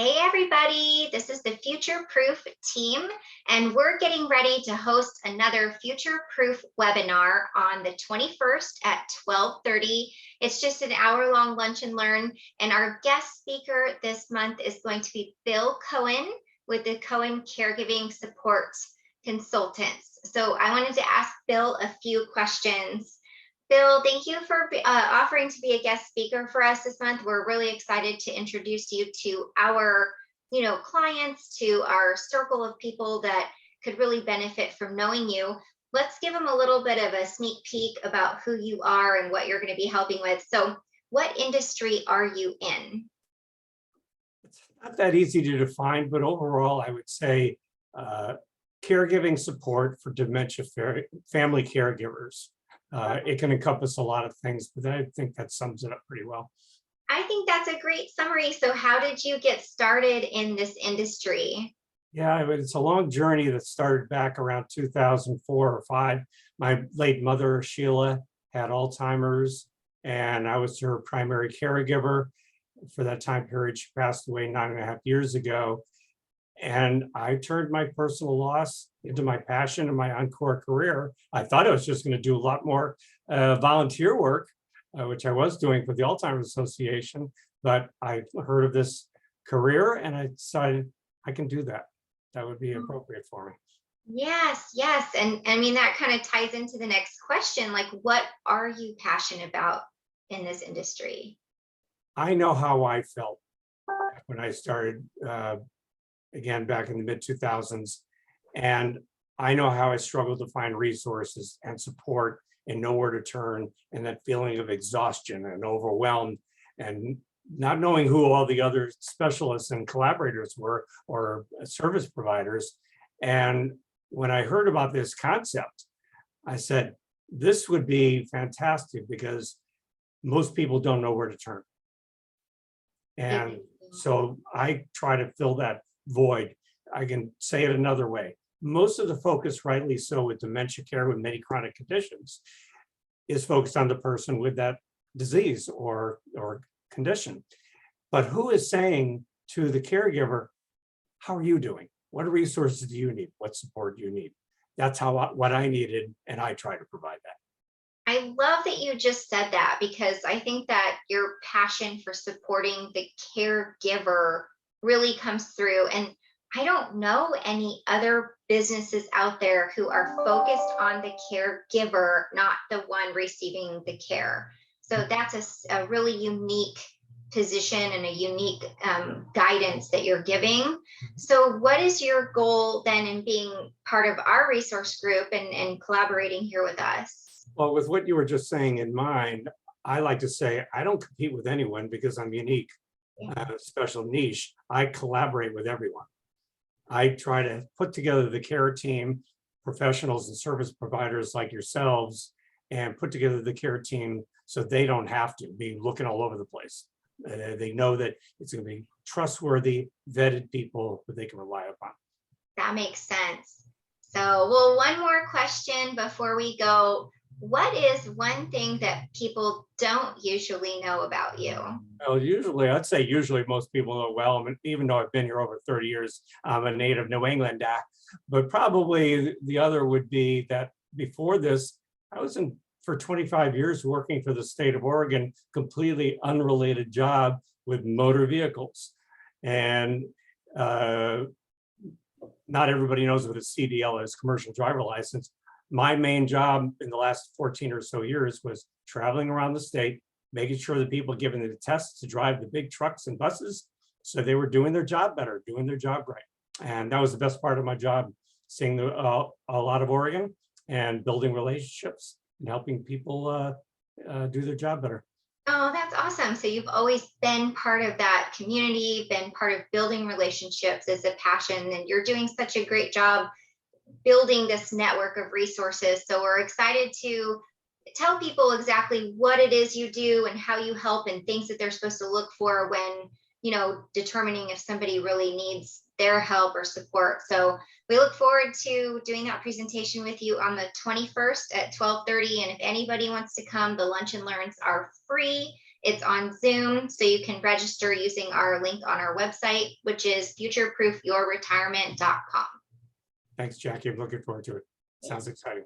Hey everybody, this is the Future Proof team, and we're getting ready to host another Future Proof webinar on the 21st at 12:30. It's just an hour-long lunch and learn, and our guest speaker this month is going to be Bill Cohen with the Cohen Caregiving Support Consultants. So I wanted to ask Bill a few questions. Bill, thank you for offering to be a guest speaker for us this month. We're really excited to introduce you to our, clients, to our circle of people that could really benefit from knowing you. Let's give them a little bit of a sneak peek about who you are and what you're going to be helping with. So, what industry are you in? It's not that easy to define, but overall, I would say caregiving support for dementia family caregivers. It can encompass a lot of things, but I think that sums it up pretty well. I think that's a great summary. So, how did you get started in this industry? Yeah, it's a long journey that started back around 2004 or five. My late mother, Sheila, had Alzheimer's, and I was her primary caregiver for that time period. She passed away 9.5 years ago. And I turned my personal loss into my passion and my encore career. I thought I was just going to do a lot more volunteer work, which I was doing for the Alzheimer's Association. But I heard of this career and I decided I can do that. That would be appropriate for me. Yes, yes. And I mean, that kind of ties into the next question. Like, what are you passionate about in this industry? I know how I felt when I started again back in the mid 2000s. And I know how I struggled to find resources and support and know where to turn, and that feeling of exhaustion and overwhelmed and not knowing who all the other specialists and collaborators were or service providers. And when I heard about this concept, I said, this would be fantastic because most people don't know where to turn. And so I try to fill that void. I can say it another way. Most of the focus, rightly so, with dementia care with many chronic conditions is focused on the person with that disease or condition. But who is saying to the caregiver, how are you doing? What resources do you need? What support do you need? That's what I needed, and I try to provide that. I love that you just said that, because I think that your passion for supporting the caregiver really comes through. And I don't know any other businesses out there who are focused on the caregiver, not the one receiving the care. So that's a really unique position and a unique guidance that you're giving. So, what is your goal then in being part of our resource group and collaborating here with us? Well, with what you were just saying in mind, I like to say I don't compete with anyone because I'm unique, special niche. I collaborate with everyone. I try to put together the care team, professionals and service providers like yourselves, and put together the care team so they don't have to be looking all over the place. They know that it's going to be trustworthy, vetted people that they can rely upon. That makes sense. So, well, one more question before we go. What is one thing that people don't usually know about you? Well, I'd say most people know well. I mean, even though I've been here over 30 years, I'm a native New England. But probably the other would be that before this, I was for 25 years working for the state of Oregon, completely unrelated job with motor vehicles. And not everybody knows what a CDL is, commercial driver license. My main job in the last 14 or so years was traveling around the state, making sure that people given the tests to drive the big trucks and buses, so they were doing their job better, doing their job right. And that was the best part of my job, seeing a lot of Oregon and building relationships and helping people do their job better. Oh, that's awesome. So you've always been part of that community, been part of building relationships as a passion, and you're doing such a great job building this network of resources. So we're excited to tell people exactly what it is you do and how you help and things that they're supposed to look for when, determining if somebody really needs their help or support. So we look forward to doing that presentation with you on the 21st at 12:30. And if anybody wants to come, the lunch and learns are free. It's on Zoom, so you can register using our link on our website, which is futureproofyourretirement.com. Thanks, Jackie. I'm looking forward to it. Sounds exciting.